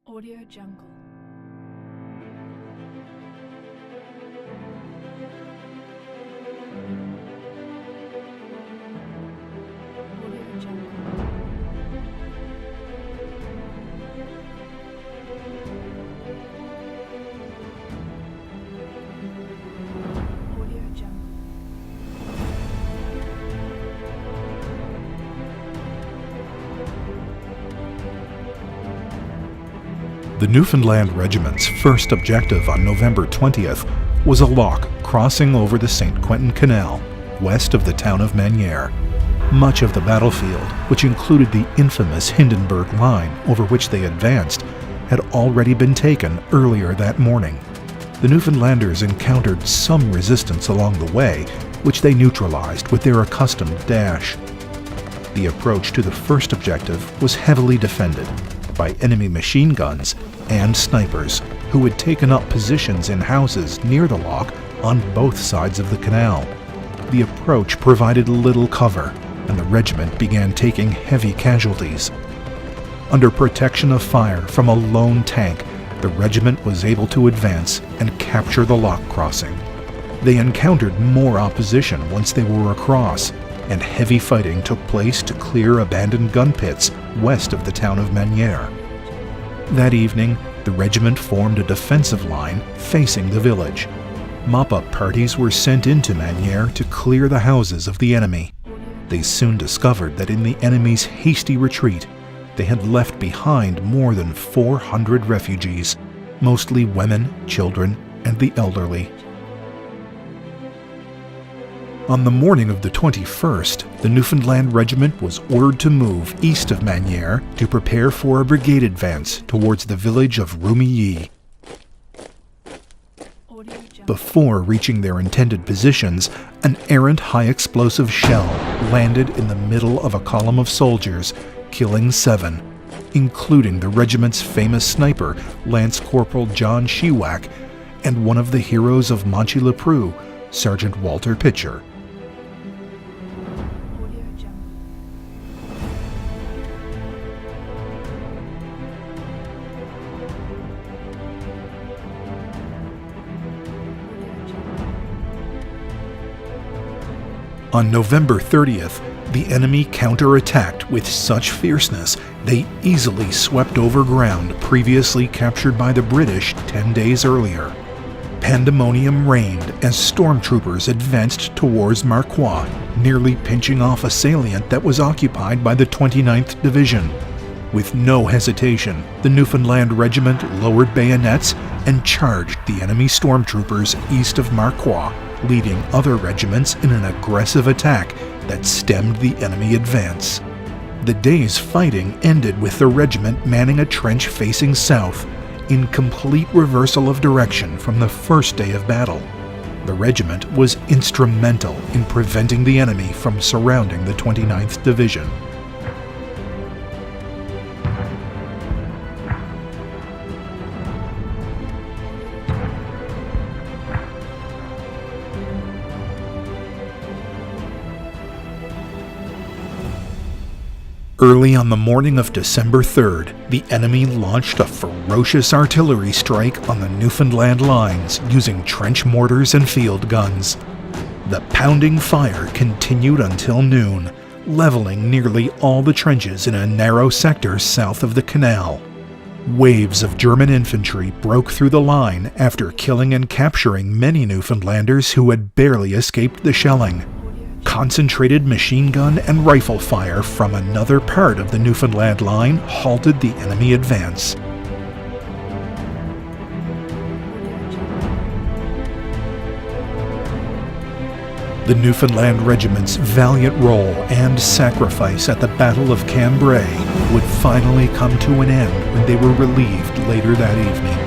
Audio Jungle. Audio Jungle. Audio Jungle. The Newfoundland Regiment's first objective on November 20th was a lock crossing over the St. Quentin Canal, west of the town of Manière. Much of the battlefield, which included the infamous Hindenburg Line over which they advanced, had already been taken earlier that morning. The Newfoundlanders encountered some resistance along the way, which they neutralized with their accustomed dash. The approach to the first objective was heavily defended by enemy machine guns and snipers who had taken up positions in houses near the lock on both sides of the canal. The approach provided little cover, and the regiment began taking heavy casualties. Under protection of fire from a lone tank, the regiment was able to advance and capture the lock crossing. They encountered more opposition once they were across, and heavy fighting took place to clear abandoned gun pits west of the town of Manière. That evening, the regiment formed a defensive line facing the village. Mop-up parties were sent into Manière to clear the houses of the enemy. They soon discovered that in the enemy's hasty retreat, they had left behind more than 400 refugees, mostly women, children, and the elderly. On the morning of the 21st, the Newfoundland Regiment was ordered to move east of Manière to prepare for a brigade advance towards the village of Rumilly. Before reaching their intended positions, an errant high-explosive shell landed in the middle of a column of soldiers, killing 7, including the regiment's famous sniper, Lance Corporal John Shiwak, and one of the heroes of Monchy-le-Preux, Sergeant Walter Pitcher. On November 30th, the enemy counterattacked with such fierceness they easily swept over ground previously captured by the British 10 days earlier. Pandemonium reigned as stormtroopers advanced towards Marcoing, nearly pinching off a salient that was occupied by the 29th Division. With no hesitation, the Newfoundland Regiment lowered bayonets and charged the enemy stormtroopers east of Marcoing, leading other regiments in an aggressive attack that stemmed the enemy advance. The day's fighting ended with the regiment manning a trench facing south, in complete reversal of direction from the first day of battle. The regiment was instrumental in preventing the enemy from surrounding the 29th Division. Early on the morning of December 3rd, the enemy launched a ferocious artillery strike on the Newfoundland lines using trench mortars and field guns. The pounding fire continued until noon, leveling nearly all the trenches in a narrow sector south of the canal. Waves of German infantry broke through the line after killing and capturing many Newfoundlanders who had barely escaped the shelling. Concentrated machine gun and rifle fire from another part of the Newfoundland line halted the enemy advance. The Newfoundland Regiment's valiant role and sacrifice at the Battle of Cambrai would finally come to an end when they were relieved later that evening.